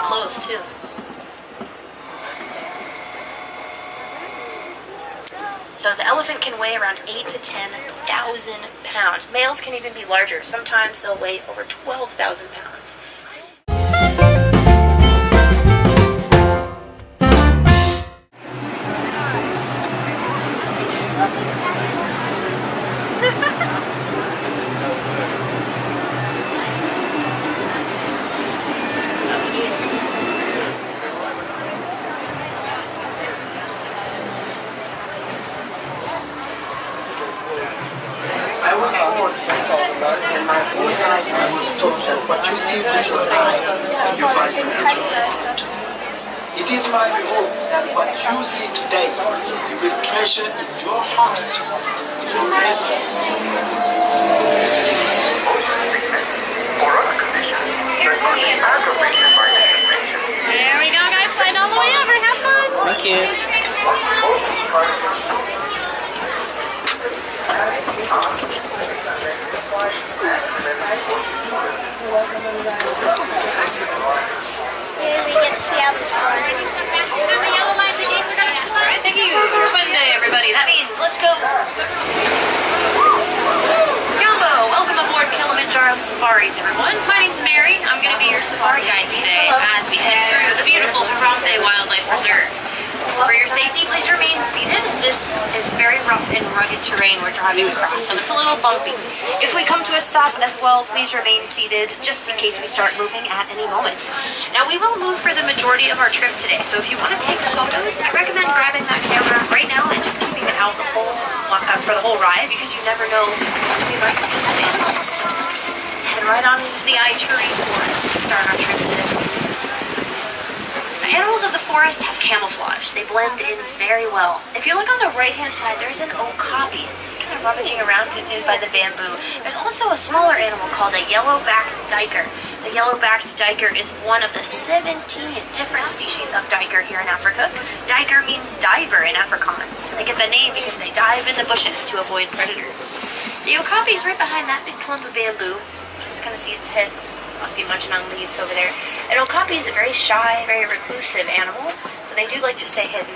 close too. So the elephant can weigh around 8 to 10,000 pounds. Males can even be larger. Sometimes they'll weigh over 12,000 pounds. I was born in my whole life I was taught that what you see with your eyes, you value with your heart. It is my hope that what you see today, you will treasure in your heart forever. Motion sickness or other conditions that could be aggravated by this infection. There we go, guys. Slide all the way over. Have fun. Thank you. Here we get to see out the front. Thank you. Twin day, everybody. That means let's go. Jumbo, welcome aboard Kilimanjaro Safaris, everyone. My name's Mary. I'm going to be your safari guide today as we head through the beautiful Harambe Wildlife Reserve. For your safety, please remain seated. This is very rough and rugged terrain we're driving across, so it's a little bumpy. If we come to a stop as well, please remain seated just in case we start moving at any moment. Now, we will move for the majority of our trip today, so if you want to take photos, I recommend grabbing that camera right now and just keeping it out for the whole ride, because you never know when we might see some animals. So let's head right on into the Ituri forest to start our trip today. Animals of the forest have camouflage. They blend in very well. If you look on the right-hand side, there's an okapi. It's kind of rummaging around by the bamboo. There's also a smaller animal called a yellow-backed duiker. The yellow-backed duiker is one of the 17 different species of duiker here in Africa. Duiker means diver in Afrikaans. They get the name because they dive in the bushes to avoid predators. The okapi is right behind that big clump of bamboo. Just kind of see its head. Must be munching on leaves over there. An okapi is a very shy, very reclusive animal, so they do like to stay hidden.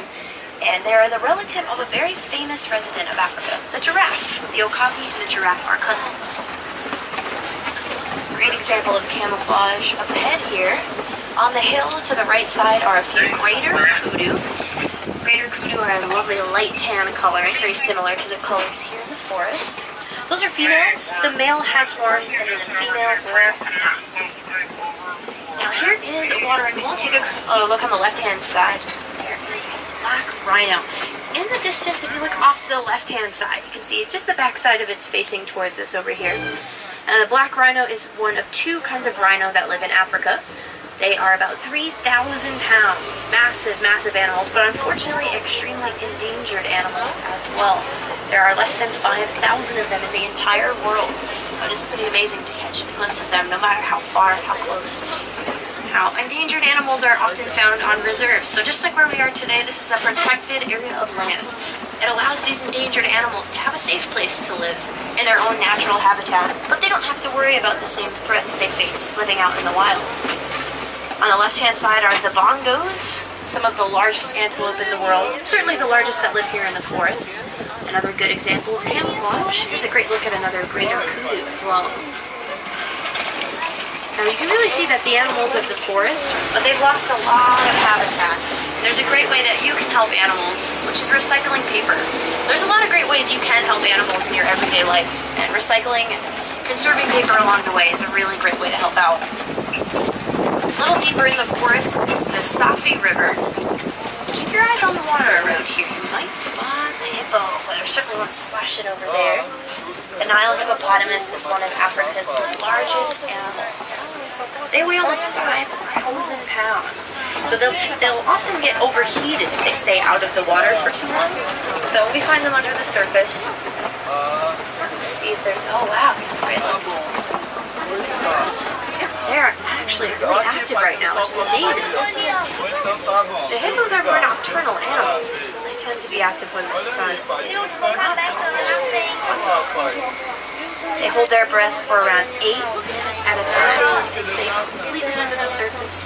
And they are the relative of a very famous resident of Africa, the giraffe. The okapi and the giraffe are cousins. Great example of camouflage up ahead here. On the hill to the right side are a few greater kudu. Greater kudu are a lovely light tan color, very similar to the colors here in the forest. Those are females. The male has horns and then the female. Now here is water, and we'll take a look on the left-hand side. There is a black rhino. It's in the distance. If you look off to the left-hand side, you can see just the back side of it's facing towards us over here. And the black rhino is one of two kinds of rhino that live in Africa. They are about 3,000 pounds. Massive, massive animals, but unfortunately extremely endangered animals as well. There are less than 5,000 of them in the entire world. But it's pretty amazing to catch a glimpse of them, no matter how far, how close. Now, endangered animals are often found on reserves. So just like where we are today, this is a protected area of land. It allows these endangered animals to have a safe place to live in their own natural habitat, but they don't have to worry about the same threats they face living out in the wild. On the left-hand side are the bongos, some of the largest antelope in the world, certainly the largest that live here in the forest. Another good example of camouflage. Here's a great look at another greater kudu as well. Now you can really see that the animals of the forest, they've lost a lot of habitat. And there's a great way that you can help animals, which is recycling paper. There's a lot of great ways you can help animals in your everyday life, and recycling and conserving paper along the way is a really great way to help out. A little deeper in the forest is the Safi River. Keep your eyes on the water around here. You might spot the hippo, but there's certainly one splashing over there. The Nile hippopotamus is one of Africa's largest animals. They weigh almost 5,000 pounds. So they'll often get overheated if they stay out of the water for too long. So we find them under the surface. Let's see if there's, oh wow, there's a great look. They're actually really active right now, which is amazing. The hippos are more nocturnal animals. They tend to be active when the sun is They hold their breath for around 8 minutes at a time. They stay completely under the the surface.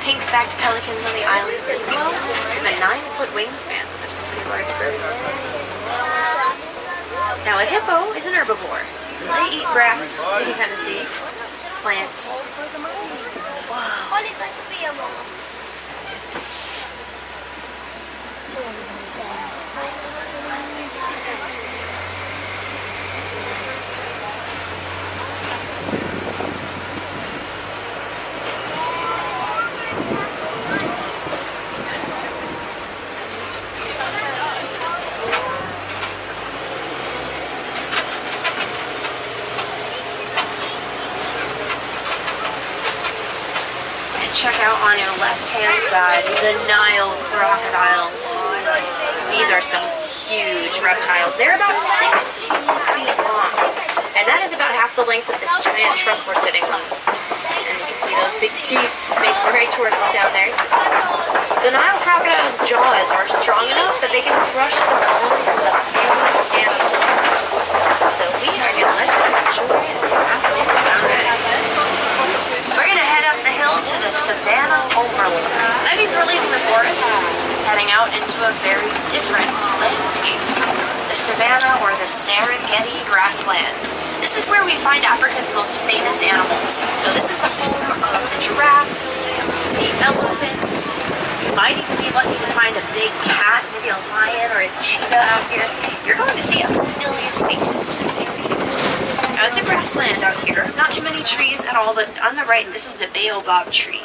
Pink-backed pelicans on the islands as well. And a 9-foot wingspan. Those are some pretty large birds. Now a hippo is an herbivore. So they eat grass, you can kind of see, plants. Wow. Check out on your left-hand side the Nile crocodiles. These are some huge reptiles. They're about 16 feet long, and that is about half the length of this giant trunk we're sitting on. And you can see those big teeth facing right towards us down there. The Nile crocodile's jaws are strong enough that they can crush the bones of any animal. So we are going to let them enjoy it. We're going to head up the hill to the Savanna Overlook. That means we're leaving the forest, heading out into a very different landscape. The Savanna, or the Serengeti Grasslands. This is where we find Africa's most famous animals. So this is the home of the giraffes, the elephants. You might even be lucky to find a big cat, maybe a lion or a cheetah out here. You're going to see a familiar face, I think. Now it's a grassland out here. Not too many trees at all, but on the right, this is the baobab tree.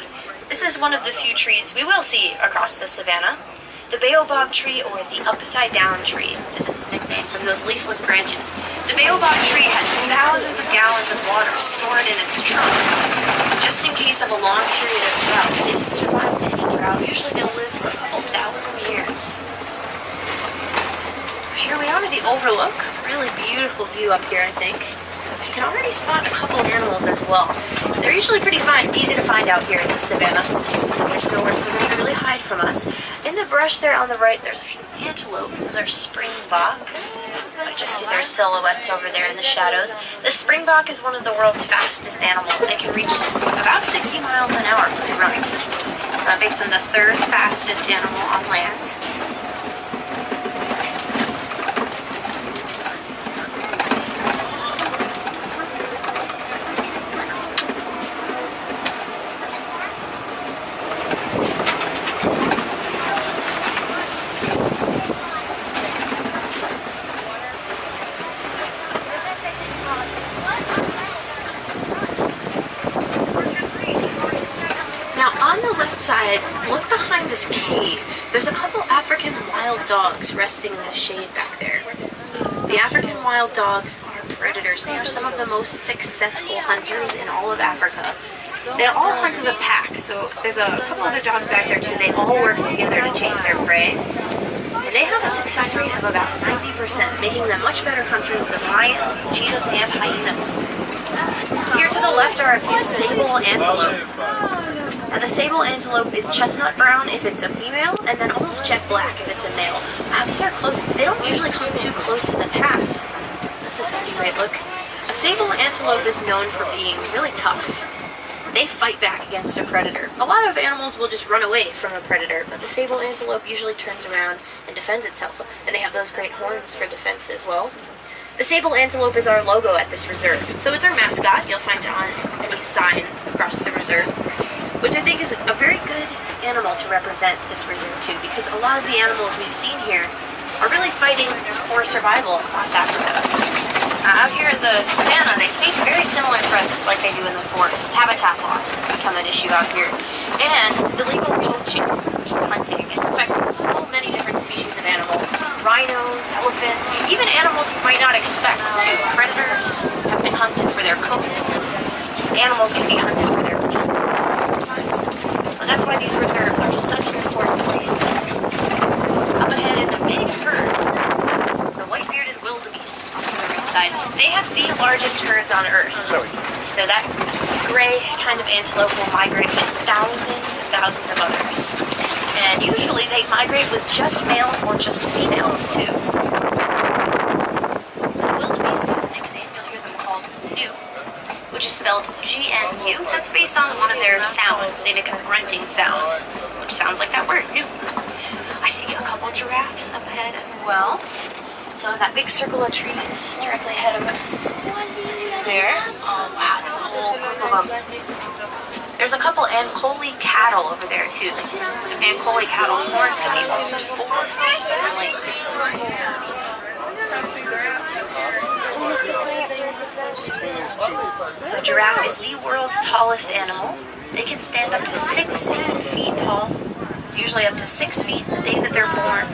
This is one of the few trees we will see across the savanna. The baobab tree, or the upside down tree, is its nickname from those leafless branches. The baobab tree has thousands of gallons of water stored in its trunk, just in case of a long period of drought. They can survive any drought. Usually they'll live for a couple thousand years. Here we are at the overlook. Really beautiful view up here, I think. You can already spot a couple animals as well. They're usually pretty easy to find out here in the savanna since there's nowhere for them to really hide from us. In the brush there on the right, there's a few antelope. Those are springbok. I just see their silhouettes over there in the shadows. The springbok is one of the world's fastest animals. They can reach about 60 miles an hour when they're running. That makes them the third fastest animal on land. Look behind this cave. There's a couple African wild dogs resting in the shade back there. The African wild dogs are predators. They are some of the most successful hunters in all of Africa. They all hunt as a pack, so there's a couple other dogs back there too. They all work together to chase their prey. And they have a success rate of about 90%, making them much better hunters than lions, cheetahs, and hyenas. Here to the left are a few sable antelope. Now the sable antelope is chestnut brown if it's a female, and then almost jet black if it's a male. These are close. They don't usually come too close to the path. This is a pretty great look. A sable antelope is known for being really tough. They fight back against a predator. A lot of animals will just run away from a predator, but the sable antelope usually turns around and defends itself. And they have those great horns for defense as well. The sable antelope is our logo at this reserve. So it's our mascot. You'll find it on any signs across the reserve, which I think is a very good animal to represent this reserve too, because a lot of the animals we've seen here are really fighting for survival across Africa. Out here in the savanna, they face very similar threats like they do in the forest. Habitat loss has become an issue out here. And illegal poaching, which is hunting. It's affected so many different species of animal. Rhinos, elephants, even animals you might not expect too. Predators have been hunted for their coats. Animals can be hunted for their meat sometimes. But that's why these reserves are such an important place. Up ahead is a big herd. The white-bearded wildebeest on the right side. They have the largest herds on Earth. So that gray kind of antelope will migrate with thousands and thousands of others. And usually they migrate with just males or just females too. The wildebeest has a nickname, you'll hear them called New, which which is spelled GNU. That's based on one of their sounds. They make a grunting sound, which sounds like that word, new. I see a couple giraffes up ahead as well. So that big circle of trees directly ahead of us. There. Oh wow, there's a whole group of them. There's a couple Ankole cattle over there too. Ankole cattle's horns can be almost 4 feet in length. So a giraffe is the world's tallest animal. They can stand up to 16 feet tall, usually up to 6 feet the day that they're born.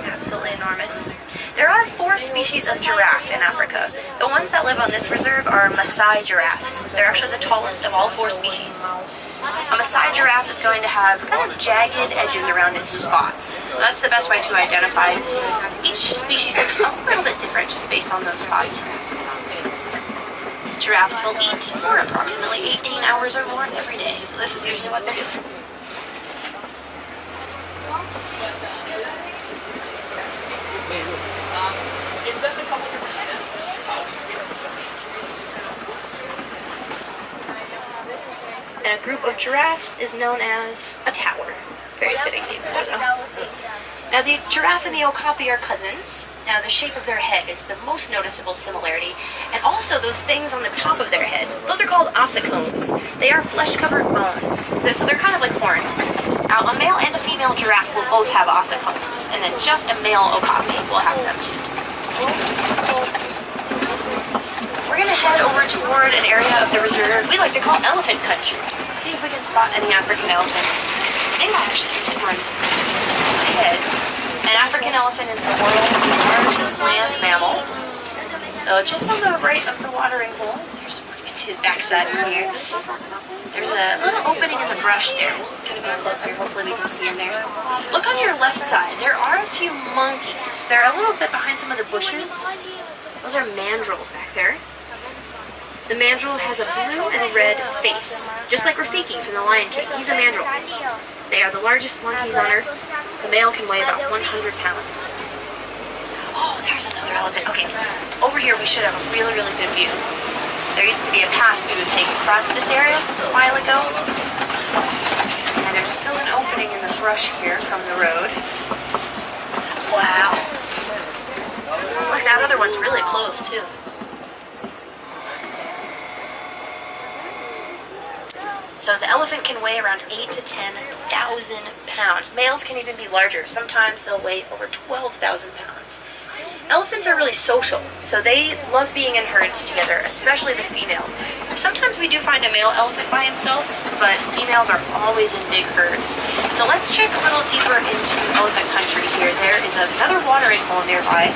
Absolutely enormous. There are 4 species of giraffe in Africa. The ones that live on this reserve are Maasai giraffes. They're actually the tallest of all 4 species. A Maasai giraffe is going to have kind of jagged edges around its spots. So that's the best way to identify. Each species looks a little bit different just based on those spots. Giraffes will eat for approximately 18 hours or more every day. So this is usually what they're doing. And a group of giraffes is known as a tower. Very fitting name for them. Now the giraffe and the okapi are cousins. Now the shape of their head is the most noticeable similarity, and also those things on the top of their head. Those are called ossicones. They are flesh-covered bones, so they're kind of like horns. Now a male and a female giraffe will both have ossicones, and then just a male okapi will have them too. We're gonna head over toward an area of the reserve we like to call elephant country. Let's see if we can spot any African elephants. They might actually sit right ahead. An African elephant is the world's largest land mammal. So just on the right of the watering hole, there's his backside over here. There's a little opening in the brush there. Gonna go closer, hopefully we can see in there. Look on your left side, there are a few monkeys. They're a little bit behind some of the bushes. Those are mandrills back there. The mandrill has a blue and red face, just like Rafiki from the Lion King. He's a mandrill. They are the largest monkeys on Earth. The male can weigh about 100 pounds. Oh, there's another elephant. Okay, over here we should have a really, really good view. There used to be a path we would take across this area a while ago. And there's still an opening in the brush here from the road. Wow. Look, that other one's really close too. So the elephant can weigh around 8,000 to 10,000 pounds. Males can even be larger. Sometimes they'll weigh over 12,000 pounds. Elephants are really social, so they love being in herds together, especially the females. Sometimes we do find a male elephant by himself, but females are always in big herds. So let's check a little deeper into elephant country here. There is another watering hole nearby.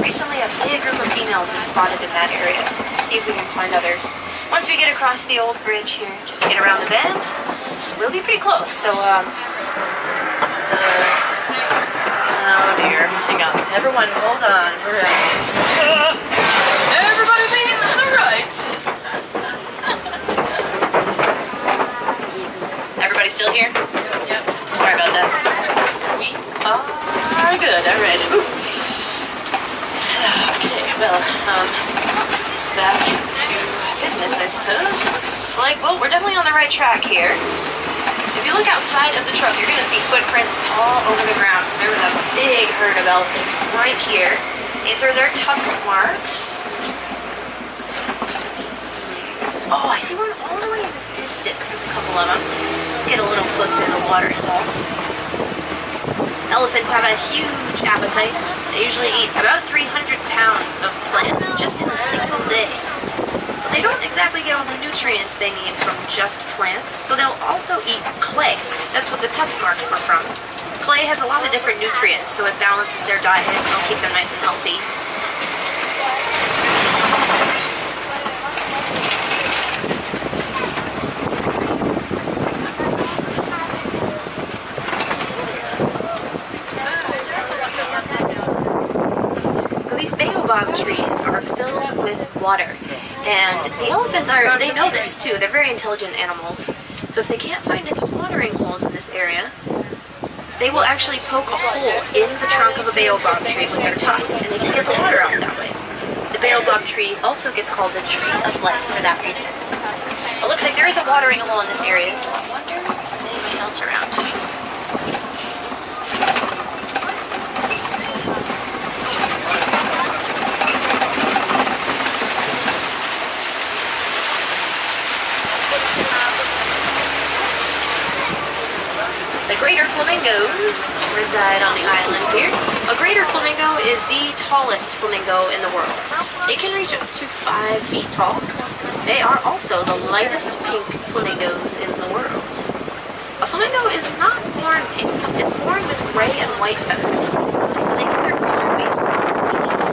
Recently, a big group of females was spotted in that area, so we'll see if we can find others. Once we get across the old bridge here, just get around the bend, we'll be pretty close. So, oh dear, hang on. Everyone, hold on. Everybody lean to the right. Everybody still here? Yep. Sorry about that. We are good. All right. Okay, well, back to business, I suppose. Looks like, well, we're definitely on the right track here. If you look outside of the truck, you're going to see footprints all over the ground. So there was a big herd of elephants right here. These are their tusk marks. Oh, I see one all the way in the distance. There's a couple of them. Let's get a little closer to the watering hole. Elephants have a huge appetite. They usually eat about 300 pounds of plants just in a single day. They don't exactly get all the nutrients they need from just plants, so they'll also eat clay. That's what the tusk marks were from. Clay has a lot of different nutrients, so it balances their diet and will keep them nice and healthy. Baobab trees are filled with water, and the elephants they know this too. They're very intelligent animals, so if they can't find any watering holes in this area, they will actually poke a hole in the trunk of a baobab tree with their tusks, and they can get the water out that way. The baobab tree also gets called the tree of life for that reason. It looks like there is a watering hole in this area, so I wonder if there's anybody else around. The Greater Flamingos reside on the island here. A Greater Flamingo is the tallest flamingo in the world. They can reach up to 5 feet tall. They are also the lightest pink flamingos in the world. A flamingo is not born pink. It's born with gray and white feathers. They get their color based on what they eat.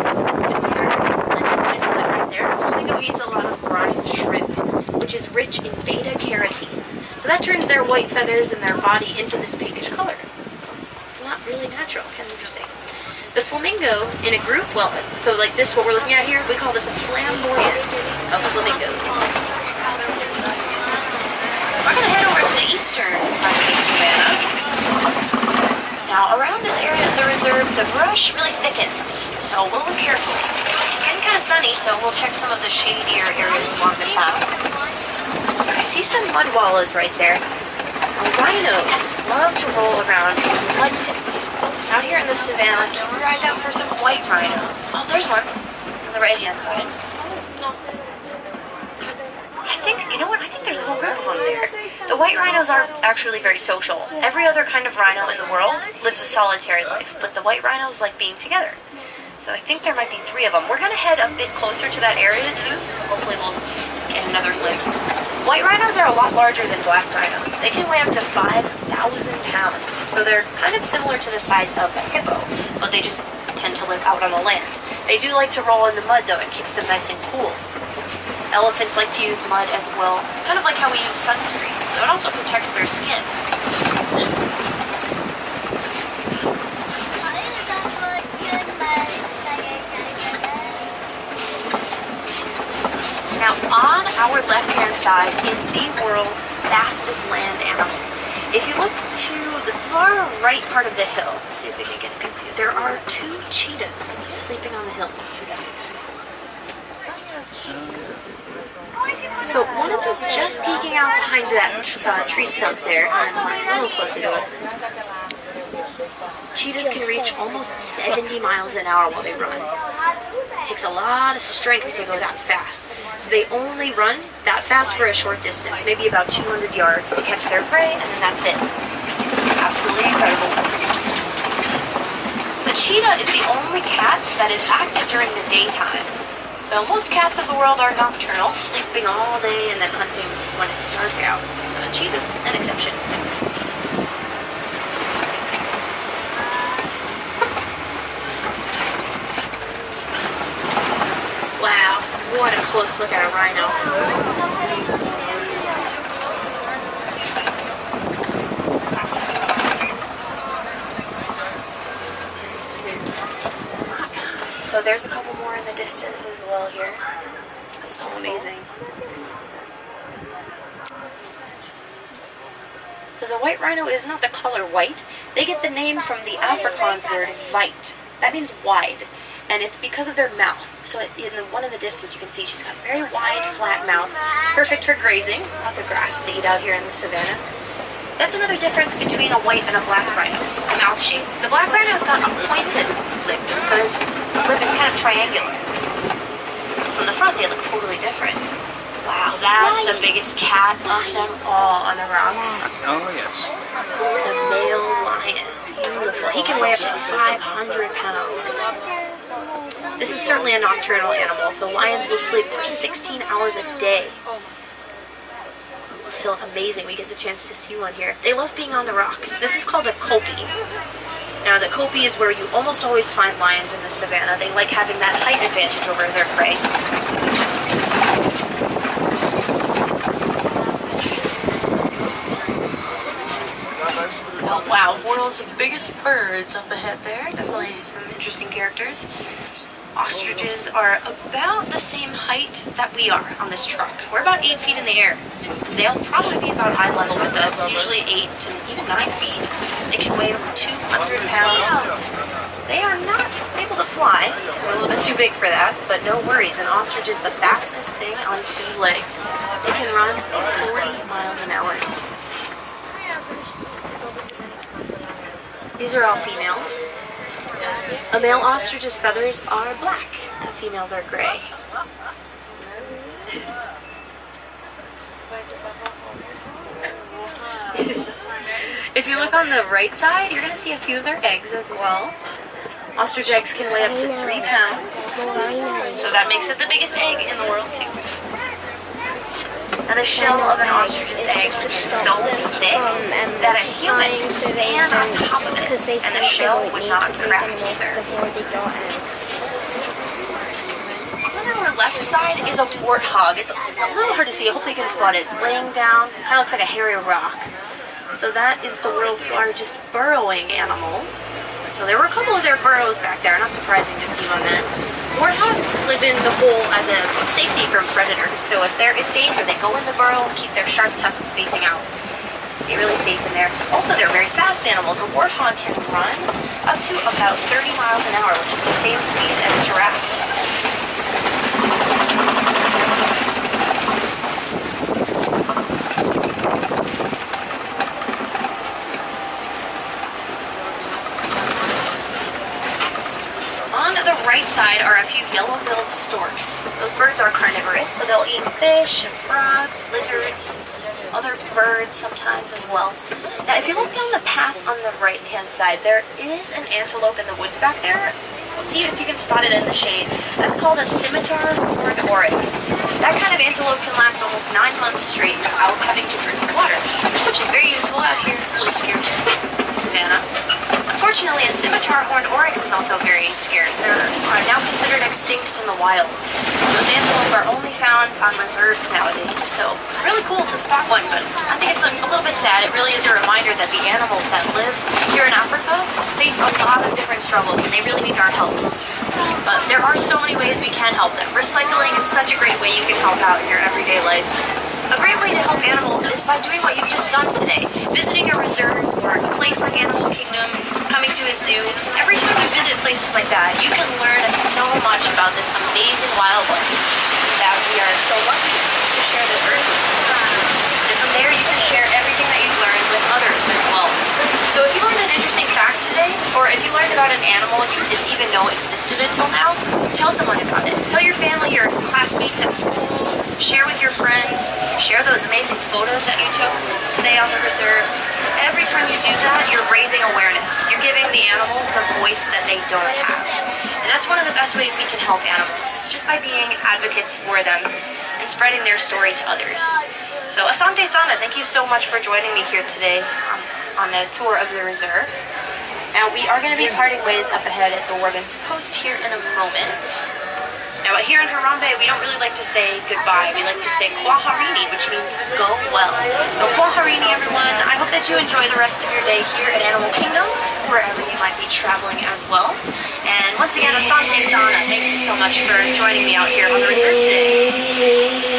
Right there, a flamingo eats a lot of brine shrimp, which is rich in beta carotene. So that turns their white feathers and their body into this pinkish color. So it's not really natural, kind of interesting. The flamingo in a group, well, so like this, what we're looking at here, we call this a flamboyance of flamingos. We're going to head over to the eastern part of the savanna. Now, around this area of the reserve, the brush really thickens, so we'll look carefully. It's getting kind of sunny, so we'll check some of the shadier areas along the path. I see some mud wallows right there. Rhinos love to roll around in mud pits. Out here in the savanna, keep your eyes out for some white rhinos. Oh, there's one on the right-hand side. You know what? I think there's a whole group of them there. The white rhinos are actually very social. Every other kind of rhino in the world lives a solitary life, but the white rhinos like being together. So I think there might be 3 of them. We're going to head a bit closer to that area too, so hopefully we'll get another glimpse. White rhinos are a lot larger than black rhinos. They can weigh up to 5,000 pounds, so they're kind of similar to the size of a hippo, but they just tend to live out on the land. They do like to roll in the mud though. It keeps them nice and cool. Elephants like to use mud as well, kind of like how we use sunscreen, so it also protects their skin. Now, on our left-hand side is the world's fastest land animal. If you look to the far right part of the hill, let's see if we can get a good view, there are 2 cheetahs sleeping on the hill. So one of them's just peeking out behind that tree stump there, and it's a little closer to us. Cheetahs can reach almost 70 miles an hour while they run. It takes a lot of strength to go that fast. So they only run that fast for a short distance, maybe about 200 yards to catch their prey, and then that's it. Absolutely incredible. The cheetah is the only cat that is active during the daytime. So most cats of the world are nocturnal, sleeping all day and then hunting when it's dark out. So the cheetah's an exception. Wow, what a close look at a rhino. So there's a couple more in the distance as well here. So amazing. So the white rhino is not the color white. They get the name from the Afrikaans word weit. That means wide. And it's because of their mouth. So in the one in the distance you can see she's got a very wide, flat mouth. Perfect for grazing. Lots of grass to eat out here in the savanna. That's another difference between a white and a black rhino, the mouth shape. The black rhino's got a pointed lip, so his lip is kind of triangular. From the front, they look totally different. Wow, that's the biggest cat of them all on the rocks. Oh, yes. The male lion. Beautiful. He can weigh up to 500 pounds. This is certainly a nocturnal animal, so lions will sleep for 16 hours a day. So amazing, we get the chance to see one here. They love being on the rocks. This is called a kopie. Now the kopie is where you almost always find lions in the savanna. They like having that height advantage over their prey. Oh wow, world's biggest birds up ahead there. Definitely some interesting characters. Ostriches are about the same height that we are on this truck. We're about 8 feet in the air. They'll probably be about eye level with us, usually 8 to even 9 feet. They can weigh over 200 pounds. They are not able to fly. They're a little bit too big for that, but no worries. An ostrich is the fastest thing on 2 legs. They can run 40 miles an hour. These are all females. A male ostrich's feathers are black, and females are gray. If you look on the right side, you're going to see a few of their eggs as well. Ostrich eggs can weigh up to 3 pounds. So that makes it the biggest egg in the world too. And the shell of an ostrich's egg is so thick that a human can stand on top of it and the shell would not crack either. On our left side is a warthog. It's a little hard to see. Hopefully you can spot it. It's laying down. Kind of looks like a hairy rock. So that is the world's largest burrowing animal. So there were a couple of their burrows back there. Not surprising to see on that. Warthogs live in the hole as a safety from predators. So if there is danger, they go in the burrow and keep their sharp tusks facing out. Stay really safe in there. Also, they're very fast animals. A warthog can run up to about 30 miles an hour, which is the same speed as a giraffe. Right side are a few yellow-billed storks. Those birds are carnivorous, so they'll eat fish and frogs, lizards, other birds sometimes as well. Now, if you look down the path on the right-hand side, there is an antelope in the woods back there. See if you can spot it in the shade. That's called a scimitar horned oryx. That kind of antelope can last almost 9 months straight without having to drink water, which is very useful out here. It's a little scarce in the savannah. Unfortunately, a scimitar horned oryx is also very scarce. They're now considered extinct in the wild. Those antelope are only found on reserves nowadays, so really cool to spot one, but I think it's a little bit sad. It really is a reminder that the animals that live here in Africa face a lot of different struggles, and they really need our help. But there are so many ways we can help them. Recycling is such a great way you can help out in your everyday life. A great way to help animals is by doing what you've just done today. Visiting a reserve or a place like Animal Kingdom, coming to a zoo. Every time you visit places like that, you can learn so much about this amazing wildlife that we are so lucky to share this earth with. And from there, you can share everything that you've learned with others as well. So if you learned an interesting fact today, or if you learned about an animal you didn't even know existed until now, tell someone about it. Tell your family, your classmates at school, share with your friends, share those amazing photos that you took today on the reserve. Every time you do that, you're raising awareness. You're giving the animals the voice that they don't have. And that's one of the best ways we can help animals, just by being advocates for them and spreading their story to others. So Asante Sana, thank you so much for joining me here today on a tour of the reserve. Now we are going to be parting ways up ahead at the Warden's Post here in a moment. Now here in Harambe, we don't really like to say goodbye. We like to say Kwaharini, which means go well. So Kwaharini, everyone. I hope that you enjoy the rest of your day here at Animal Kingdom, wherever you might be traveling as well. And once again, Asante Sana, thank you so much for joining me out here on the reserve today.